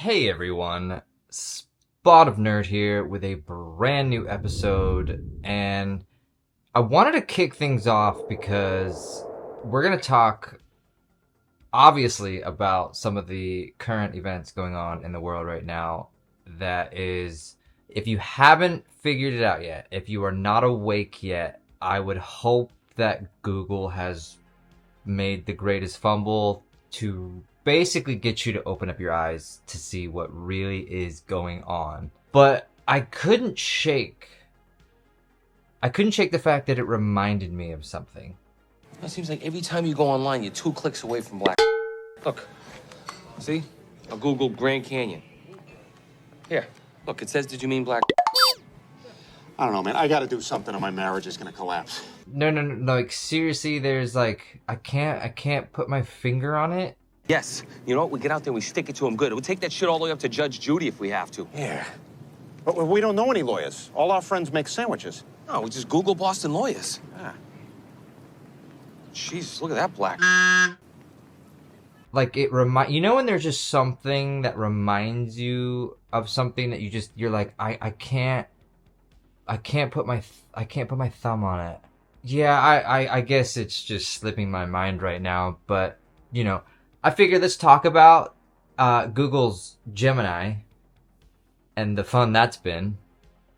Hey everyone, Spot of Nerd here with a brand new episode, and I wanted to kick things off because we're going to talk obviously about some of the current events going on in the world right now. That is, if you haven't figured it out yet, if you are not awake yet, I would hope that Google has made the greatest fumble to basically get you to open up your eyes to see what really is going on. But I couldn't shake the fact that it reminded me of something. It seems like every time you go online, you're 2 clicks away from black. Look, see? I Googled Grand Canyon. Here, look, it says, did you mean black? I don't know, man. I gotta do something or my marriage is gonna collapse. No, like seriously, there's like, I can't put my finger on it. Yes. You know what? We get out there and we stick it to him good. We'll take that shit all the way up to Judge Judy if we have to. Yeah. But we don't know any lawyers. All our friends make sandwiches. No, we just Google Boston lawyers. Ah. Jeez, look at that black. Like you know when there's just something that reminds you of something that you're like, I can't put my thumb on it. Yeah, I guess it's just slipping my mind right now, but you know, I figured let's talk about Google's Gemini and the fun that's been,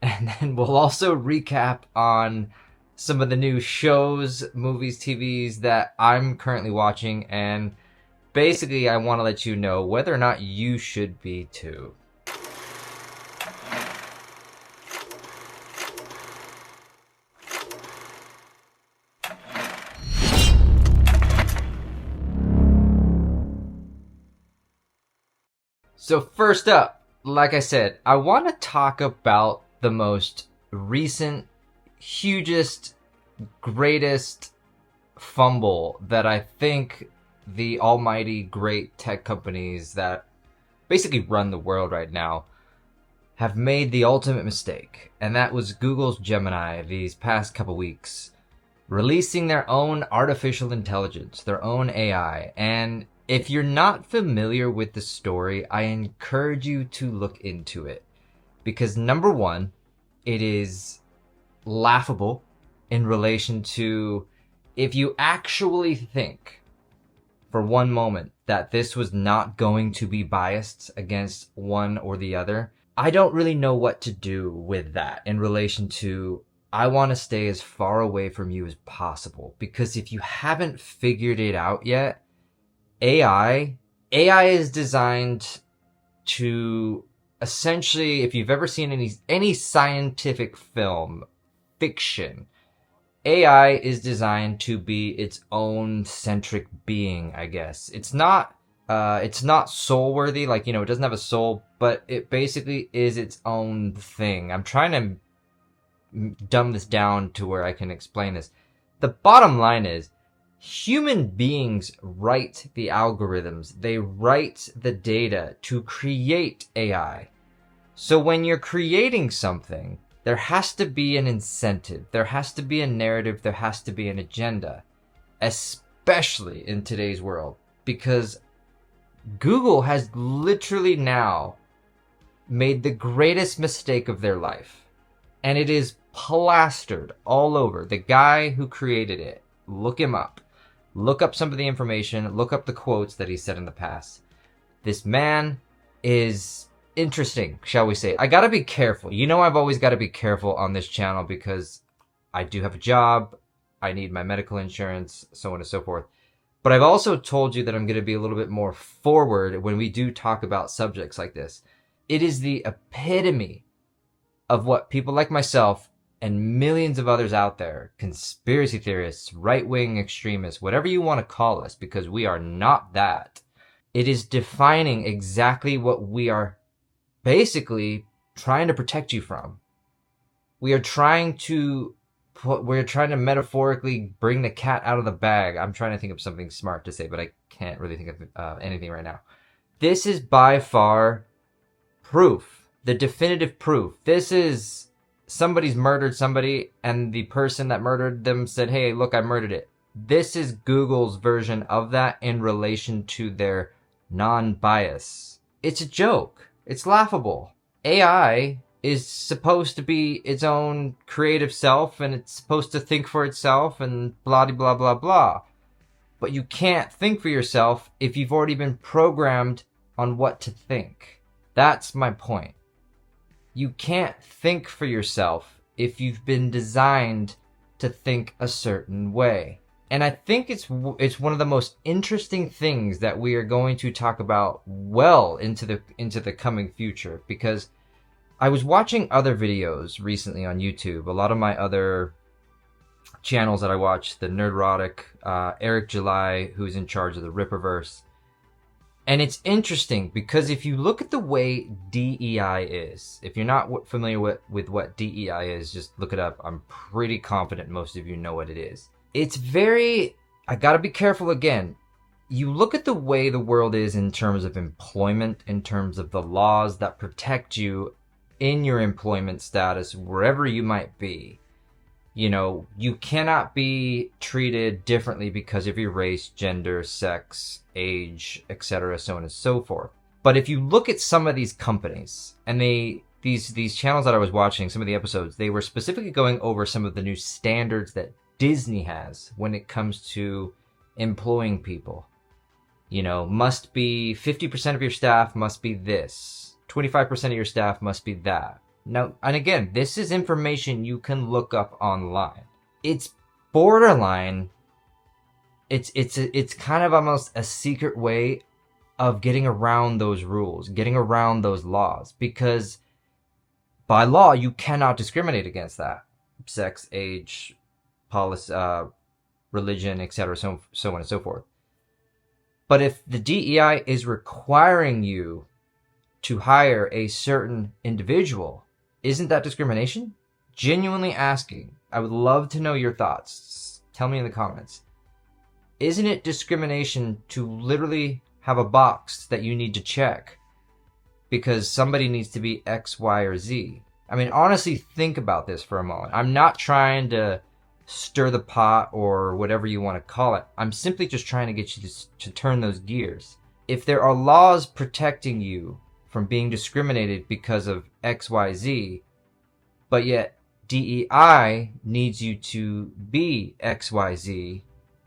and then we'll also recap on some of the new shows, movies, TVs that I'm currently watching, and basically I want to let you know whether or not you should be too. So first up, like I said, I want to talk about the most recent, hugest, greatest fumble that I think the almighty great tech companies that basically run the world right now have made the ultimate mistake. And that was Google's Gemini these past couple weeks, releasing their own artificial intelligence, their own AI. And if you're not familiar with the story, I encourage you to look into it. Because number one, it is laughable in relation to if you actually think for one moment that this was not going to be biased against one or the other. I don't really know what to do with that in relation to I want to stay as far away from you as possible. Because if you haven't figured it out yet, AI is designed to essentially, if you've ever seen any scientific film, fiction, AI is designed to be its own centric being, I guess. It's not soul worthy, like, you know, it doesn't have a soul, but it basically is its own thing. I'm trying to dumb this down to where I can explain this. The bottom line is, human beings write the algorithms. They write the data to create AI. So when you're creating something, there has to be an incentive. There has to be a narrative. There has to be an agenda, especially in today's world, because Google has literally now made the greatest mistake of their life. And it is plastered all over. The guy who created it, look him up. Look up some of the information. Look up the quotes that he said in the past. This man is interesting, shall we say. I gotta be careful. You know, I've always gotta be careful on this channel because I do have a job. I need my medical insurance, so on and so forth. But I've also told you that I'm gonna be a little bit more forward when we do talk about subjects like this. It is the epitome of what people like myself and millions of others out there, conspiracy theorists, right-wing extremists, whatever you want to call us, because we are not that. It is defining exactly what we are basically trying to protect you from. We are trying to metaphorically bring the cat out of the bag. I'm trying to think of something smart to say, but I can't really think of anything right now. This is by far proof, the definitive proof. This is somebody's murdered somebody and the person that murdered them said, hey, look, I murdered it. This is Google's version of that in relation to their non-bias. it's a joke. It's laughable. AI is supposed to be its own creative self, and it's supposed to think for itself and blah blah blah blah. But you can't think for yourself if you've already been programmed on what to think. That's my point. You can't think for yourself if you've been designed to think a certain way. And I think it's one of the most interesting things that we are going to talk about well into the coming future, because I was watching other videos recently on YouTube. A lot of my other channels that I watch, the Nerdrotic, Eric July, who's in charge of the Ripperverse. And it's interesting because if you look at the way DEI is, if you're not familiar with what DEI is, just look it up. I'm pretty confident most of you know what it is. It's very, I gotta be careful again. You look at the way the world is in terms of employment, in terms of the laws that protect you in your employment status, wherever you might be. You know, you cannot be treated differently because of your race, gender, sex, age, etc., so on and so forth. But if you look at some of these companies, and these channels that I was watching, some of the episodes, they were specifically going over some of the new standards that Disney has when it comes to employing people. You know, must be 50% of your staff must be this, 25% of your staff must be that. Now, and again, this is information you can look up online. It's borderline. It's kind of almost a secret way of getting around those rules, getting around those laws, because by law you cannot discriminate against that. Sex, age, policy, religion, etc., so on and so forth. But if the DEI is requiring you to hire a certain individual, isn't that discrimination? Genuinely asking. I would love to know your thoughts. Tell me in the comments. Isn't it discrimination to literally have a box that you need to check because somebody needs to be X, Y, or Z? I mean, honestly, think about this for a moment. I'm not trying to stir the pot or whatever you want to call it. I'm simply just trying to get you to turn those gears. If there are laws protecting you from being discriminated because of XYZ, but yet DEI needs you to be XYZ,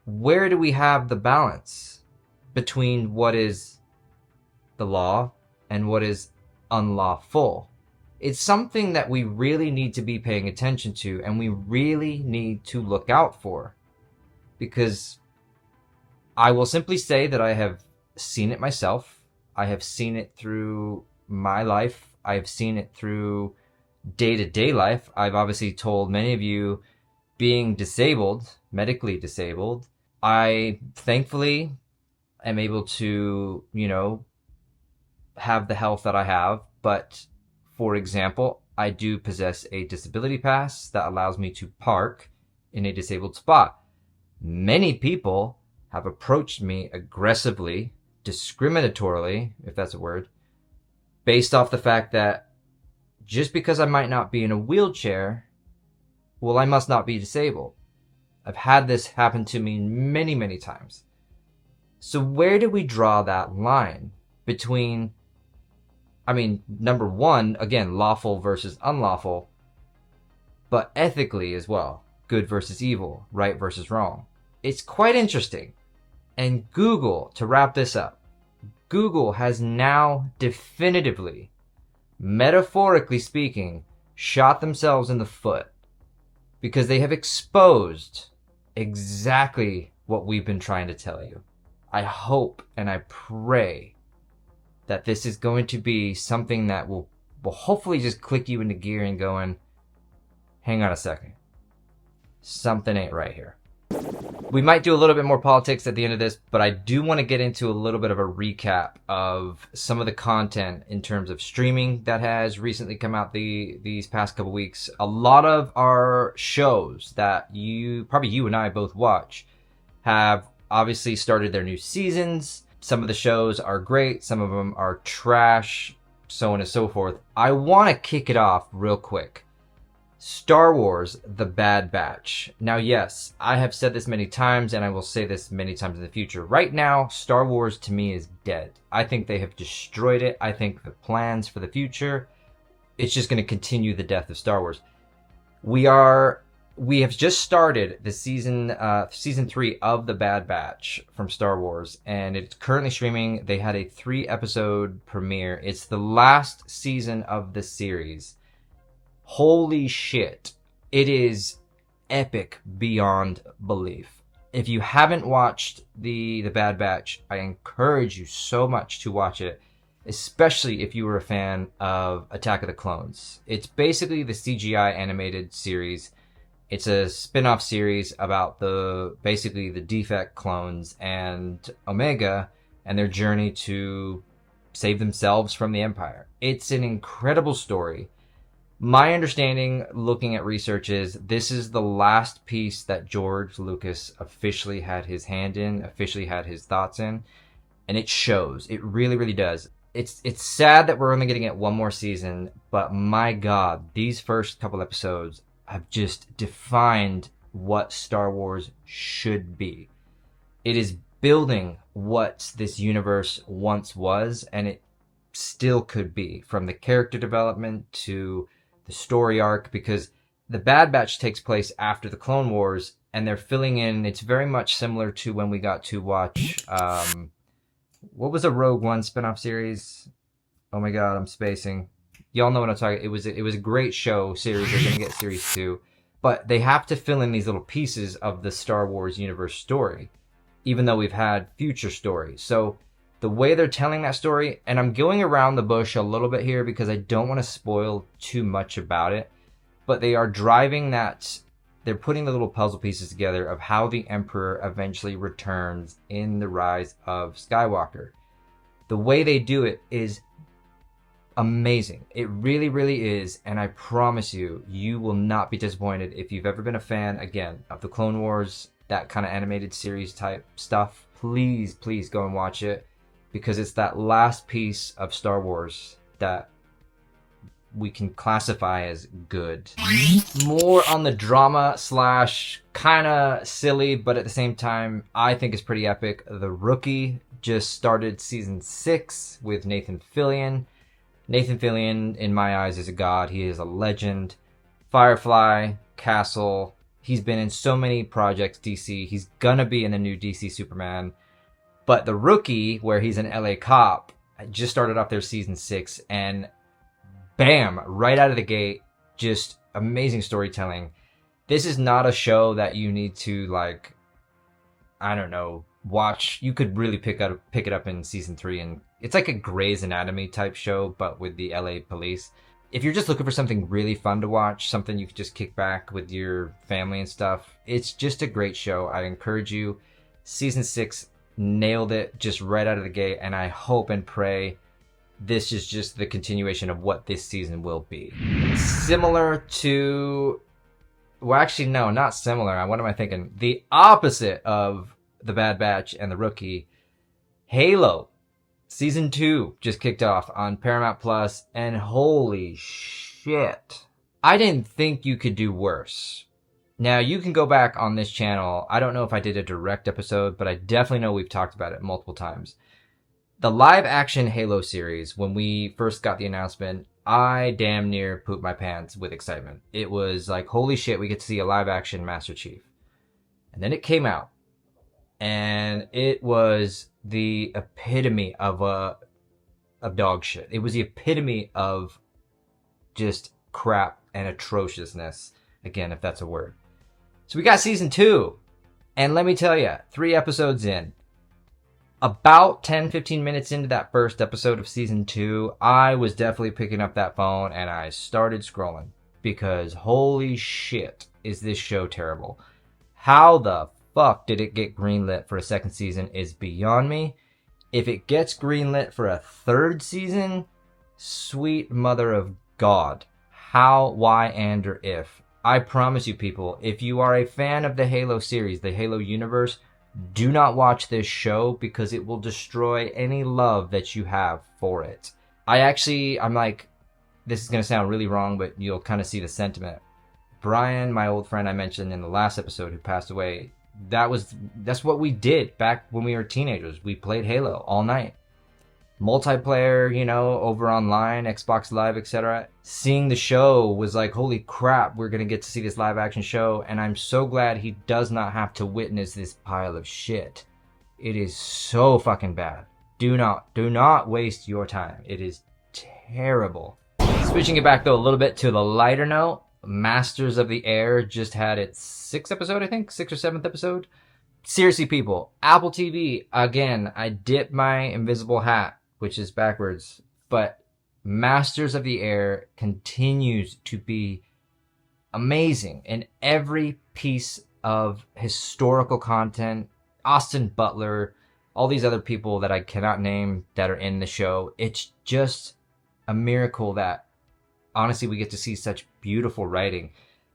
where do we have the balance between what is the law and what is unlawful? It's something that we really need to be paying attention to, and we really need to look out for, because I will simply say that I have seen it myself. I have seen it through my life. I have seen it through day-to-day life. I've obviously told many of you, being disabled, medically disabled, I thankfully am able to, you know, have the health that I have. But for example, I do possess a disability pass that allows me to park in a disabled spot. Many people have approached me aggressively, discriminatorily, if that's a word, based off the fact that just because I might not be in a wheelchair, well, I must not be disabled. I've had this happen to me many, many times. So where do we draw that line between, I mean, number one, again, lawful versus unlawful, but ethically as well, good versus evil, right versus wrong? It's quite interesting. And Google, to wrap this up, Google has now definitively, metaphorically speaking, shot themselves in the foot, because they have exposed exactly what we've been trying to tell you. I hope and I pray that this is going to be something that will hopefully just click you into gear and going, hang on a second, something ain't right here. We might do a little bit more politics at the end of this, but I do want to get into a little bit of a recap of some of the content in terms of streaming that has recently come out these past couple weeks. A lot of our shows that you and I both watch have obviously started their new seasons. Some of the shows are great, some of them are trash, so on and so forth. I want to kick it off real quick Star Wars: The Bad Batch. Now, yes, I have said this many times, and I will say this many times in the future. Right now, Star Wars to me is dead. I think they have destroyed it. I think the plans for the future, it's just going to continue the death of Star Wars. We have just started the season 3 of The Bad Batch from Star Wars, and it's currently streaming. They had a 3-episode premiere. It's the last season of the series. Holy shit. It is epic beyond belief. If you haven't watched the Bad Batch, I encourage you so much to watch it, especially if you were a fan of Attack of the Clones. It's basically the CGI animated series. It's a spin-off series about basically the defect clones and Omega and their journey to save themselves from the Empire. It's an incredible story. My understanding, looking at research, is this is the last piece that George Lucas officially had his hand in, officially had his thoughts in, and it shows. It really, really does. It's sad that we're only going to get one more season, but my God, these first couple episodes have just defined what Star Wars should be. It is building what this universe once was, and it still could be, from the character development to the story arc, because the Bad Batch takes place after the Clone Wars, and they're filling in. It's very much similar to when we got to watch what was a Rogue One spinoff series? Oh my God, I'm spacing. Y'all know what I'm talking. It was a great show series. They're gonna get series 2, but they have to fill in these little pieces of the Star Wars universe story, even though we've had future stories. So the way they're telling that story, and I'm going around the bush a little bit here because I don't want to spoil too much about it, but they are driving that. They're putting the little puzzle pieces together of how the Emperor eventually returns in The Rise of Skywalker. The way they do it is amazing. It really, really is. And I promise you, you will not be disappointed if you've ever been a fan, again, of the Clone Wars, that kind of animated series type stuff. Please, please go and watch it, because it's that last piece of Star Wars that we can classify as good. More on the drama slash kind of silly, but at the same time, I think is pretty epic. The Rookie just started season 6 with Nathan Fillion. Nathan Fillion, in my eyes, is a god. He is a legend. Firefly, Castle. He's been in so many projects, DC. He's gonna be in the new DC Superman. But The Rookie, where he's an LA cop, just started off their season 6, and bam, right out of the gate, just amazing storytelling. This is not a show that you need to, like, I don't know, watch. You could really pick it up in season 3, and it's like a Grey's Anatomy type show, but with the LA police. If you're just looking for something really fun to watch, something you could just kick back with your family and stuff, it's just a great show. I encourage you. Season 6 nailed it just right out of the gate, and I hope and pray this is just the continuation of what this season will be. Similar to, well, actually, no, not similar. What am I thinking? The opposite of The Bad Batch and The Rookie. Halo season 2 just kicked off on Paramount Plus, and holy shit, I didn't think you could do worse. Now, you can go back on this channel. I don't know if I did a direct episode, but I definitely know we've talked about it multiple times. The live-action Halo series, when we first got the announcement, I damn near pooped my pants with excitement. It was like, holy shit, we get to see a live-action Master Chief. And then it came out, and it was the epitome of dog shit. It was the epitome of just crap and atrociousness, again, if that's a word. So we got season 2, and let me tell you, 3 episodes in, about 10-15 minutes into that first episode of season 2, I was definitely picking up that phone and I started scrolling, because holy shit, is this show terrible. How the fuck did it get greenlit for a second season is beyond me. If it gets greenlit for a 3rd season, sweet mother of God, how, why, and or if. I promise you, people, if you are a fan of the Halo series, the Halo universe, do not watch this show, because it will destroy any love that you have for it. I'm like, this is going to sound really wrong, but you'll kind of see the sentiment. Brian, my old friend I mentioned in the last episode who passed away, that's what we did back when we were teenagers. We played Halo all night. Multiplayer, you know, over online, Xbox Live, etc. Seeing the show was like, holy crap, we're gonna get to see this live action show, and I'm so glad he does not have to witness this pile of shit. It is so fucking bad. Do not waste your time. It is terrible. Switching it back though a little bit to the lighter note, Masters of the Air just had its 6th episode, I think, 6th or 7th episode. Seriously, people, Apple TV, again, I dipped my invisible hat, which is backwards, but Masters of the Air continues to be amazing in every piece of historical content. Austin Butler, all these other people that I cannot name that are in the show. It's just a miracle that honestly we get to see such beautiful writing,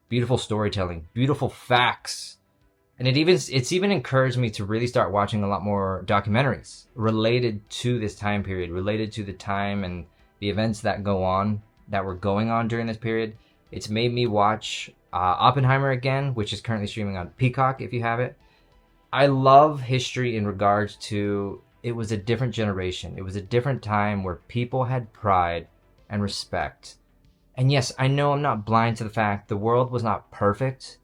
beautiful storytelling, beautiful facts. And it's even encouraged me to really start watching a lot more documentaries related to this time period, related to the time and the events that were going on during this period. It's made me watch Oppenheimer again, which is currently streaming on Peacock if you have it. I love history in regards to it was a different generation. It was a different time where people had pride and respect. And yes, I know I'm not blind to the fact the world was not perfect,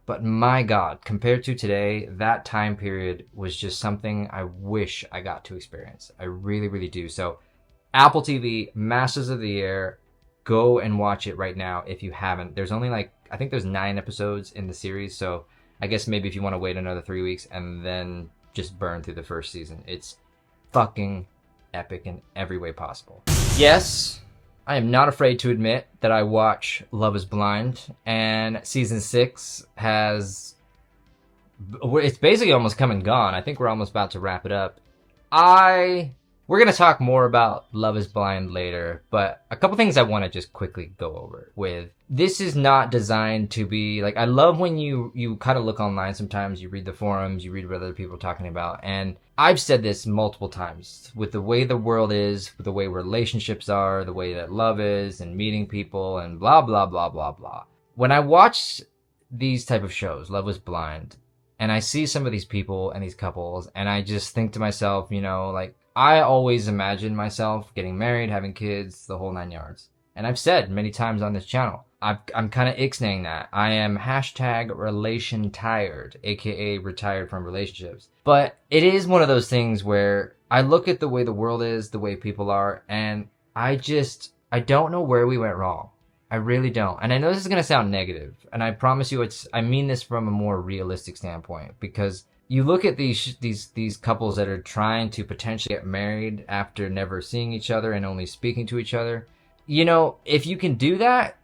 but my God, compared to today, that time period was just something I wish I got to experience. I really, really do. So Apple TV, Masters of the Air, go and watch it right now if you haven't. There's only I think there's 9 episodes in the series, so I guess maybe if you want to wait another 3 weeks and then just burn through the first season. It's fucking epic in every way possible. Yes, I am not afraid to admit that I watch Love is Blind, and season 6 it's basically almost come and gone. I think we're almost about to wrap it up. We're going to talk more about Love is Blind later, but a couple things I want to just quickly go over with. This is not designed to be, I love when you kind of look online sometimes, you read the forums, you read what other people are talking about, and I've said this multiple times, with the way the world is, with the way relationships are, the way that love is, and meeting people, and blah, blah, blah, blah, blah. When I watch these type of shows, Love is Blind, and I see some of these people and these couples, and I just think to myself, I always imagine myself getting married, having kids, the whole 9 yards. And I've said many times on this channel, I'm kind of ixnaying that. I am #relation tired, aka retired from relationships. But it is one of those things where I look at the way the world is, the way people are, and I don't know where we went wrong. I really don't. And I know this is going to sound negative, and I promise you I mean this from a more realistic standpoint, because you look at these couples that are trying to potentially get married after never seeing each other and only speaking to each other. If you can do that,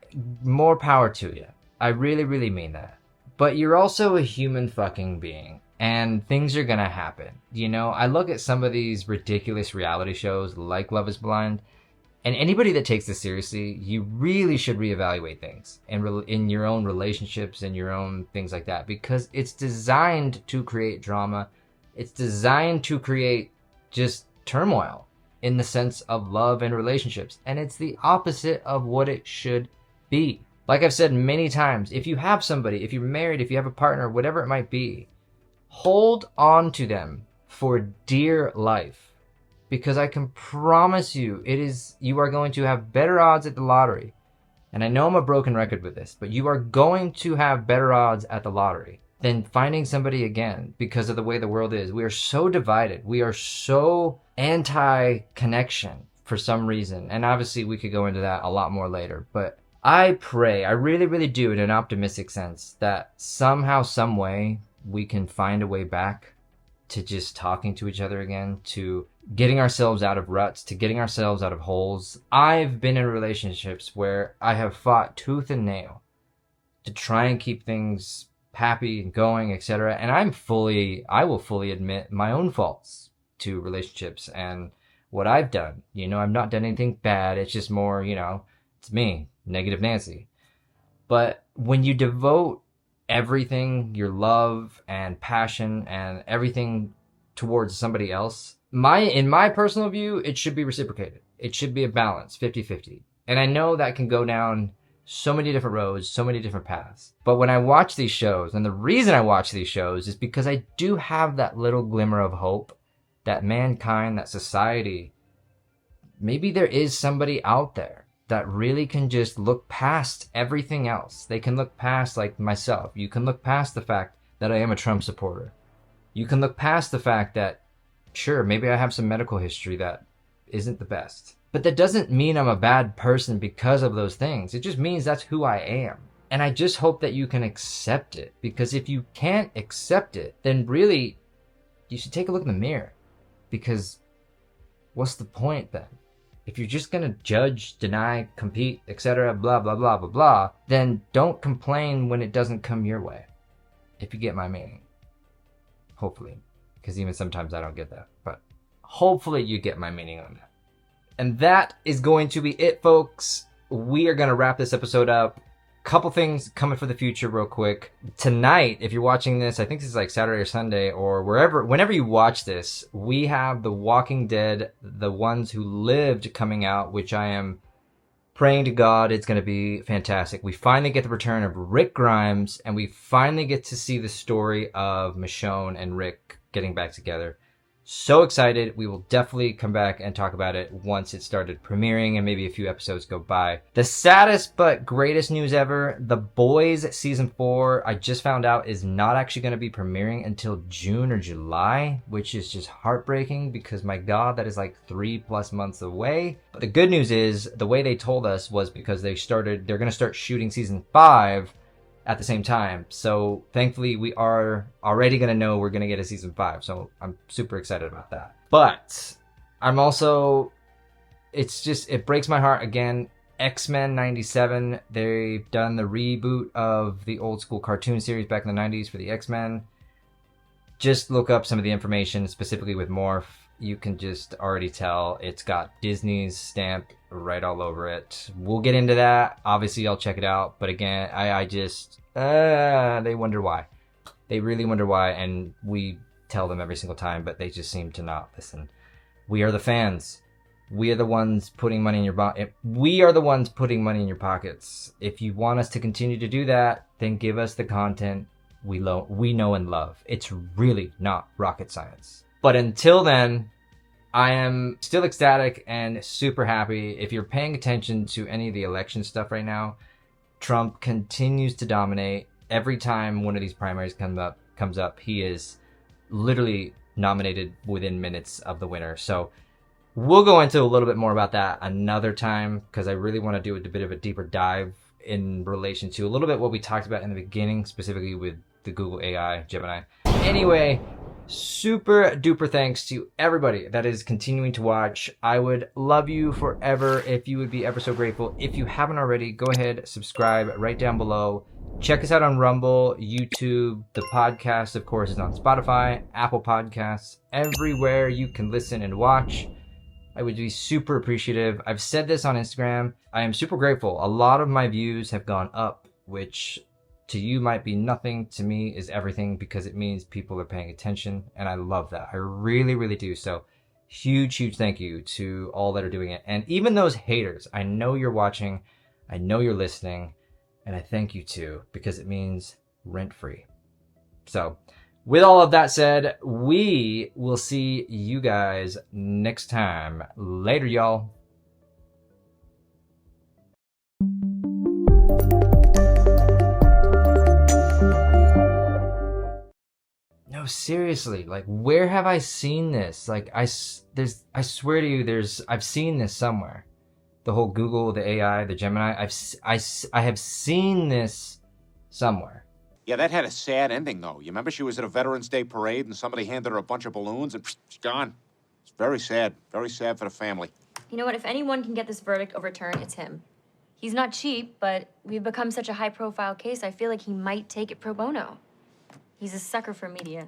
more power to you. I really, really mean that. But you're also a human fucking being, and things are gonna happen. I look at some of these ridiculous reality shows like Love is Blind, and anybody that takes this seriously, you really should reevaluate things in your own relationships and your own things like that, because it's designed to create drama. It's designed to create just turmoil in the sense of love and relationships. And it's the opposite of what it should be. Like I've said many times, if you have somebody, if you're married, if you have a partner, whatever it might be, hold on to them for dear life. Because I can promise you, you are going to have better odds at the lottery. And I know I'm a broken record with this, but you are going to have better odds at the lottery than finding somebody again, because of the way the world is. We are so divided. We are so anti-connection for some reason. And obviously we could go into that a lot more later. But I pray, I really, really do, in an optimistic sense, that somehow, some way, we can find a way back to just talking to each other again, to getting ourselves out of ruts, to getting ourselves out of holes. I've been in relationships where I have fought tooth and nail to try and keep things happy and going, etc. And I will fully admit my own faults to relationships and what I've done. I've not done anything bad. It's just more, it's me, negative Nancy. But when you devote everything, your love and passion and everything towards somebody else, in my personal view, it should be reciprocated. It should be a balance, 50-50. And I know that can go down so many different roads, so many different paths. But when I watch these shows, and the reason I watch these shows is because I do have that little glimmer of hope that mankind, that society, maybe there is somebody out there that really can just look past everything else. They can look past, like myself. You can look past the fact that I am a Trump supporter. You can look past the fact that, sure, maybe I have some medical history that isn't the best. But that doesn't mean I'm a bad person because of those things. It just means that's who I am. And I just hope that you can accept it. Because if you can't accept it, then really, you should take a look in the mirror. Because what's the point then? If you're just going to judge, deny, compete, etc., blah, blah, blah, blah, blah, then don't complain when it doesn't come your way. If you get my meaning. Hopefully. Because even sometimes I don't get that. But hopefully you get my meaning on that. And that is going to be it, folks. We are going to wrap this episode up. Couple things coming for the future real quick. Tonight, if you're watching this, I think this is like Saturday or Sunday or whenever you watch this, we have The Walking Dead, The Ones Who Lived coming out, which I am praying to God it's going to be fantastic. We finally get the return of Rick Grimes, and we finally get to see the story of Michonne and Rick getting back together. So excited. We will definitely come back and talk about it once it started premiering and maybe a few episodes go by. The saddest but greatest news ever, The Boys Season 4, I just found out is not actually going to be premiering until June or July, which is just heartbreaking because my God, that is like 3+ months away. But the good news is the way they told us was because they're going to start shooting Season 5 at the same time. So thankfully we are already going to know we're going to get a Season 5. So I'm super excited about that. But I'm also, it breaks my heart again. X-Men 97, they've done the reboot of the old school cartoon series back in the 90s for the X-Men. Just look up some of the information, specifically with Morph. You can just already tell it's got Disney's stamp right all over it. We'll get into that. Obviously, I'll check it out. But again, I just, they wonder why. They really wonder why. And we tell them every single time, but they just seem to not listen. We are the fans. We are the ones putting money in your We are the ones putting money in your pockets. If you want us to continue to do that, then give us the content we know and love. It's really not rocket science. But until then, I am still ecstatic and super happy. If you're paying attention to any of the election stuff right now, Trump continues to dominate. Every time one of these primaries comes up, he is literally nominated within minutes of the winner. So we'll go into a little bit more about that another time because I really want to do a bit of a deeper dive in relation to a little bit what we talked about in the beginning, specifically with the Google AI, Gemini. Anyway, super duper thanks to everybody that is continuing to watch. I would love you forever if you would be ever so grateful. If you haven't already, go ahead, subscribe right down below. Check us out on Rumble, YouTube. The podcast, of course, is on Spotify, Apple Podcasts, everywhere you can listen and watch. I would be super appreciative. I've said this on Instagram. I am super grateful. A lot of my views have gone up, which to you might be nothing. To me is everything because it means people are paying attention. And I love that. I really, really do. So huge, huge thank you to all that are doing it. And even those haters, I know you're watching. I know you're listening. And I thank you too because it means rent-free. So with all of that said, we will see you guys next time. Later, y'all. No, seriously, like, where have I seen this? Like, I swear to you, I've seen this somewhere. The whole Google, the AI, the Gemini, I have seen this somewhere. Yeah, that had a sad ending, though. You remember she was at a Veterans Day parade and somebody handed her a bunch of balloons and she's gone. It's very sad for the family. You know what? If anyone can get this verdict overturned, it's him. He's not cheap, but we've become such a high-profile case, I feel like he might take it pro bono. He's a sucker for media.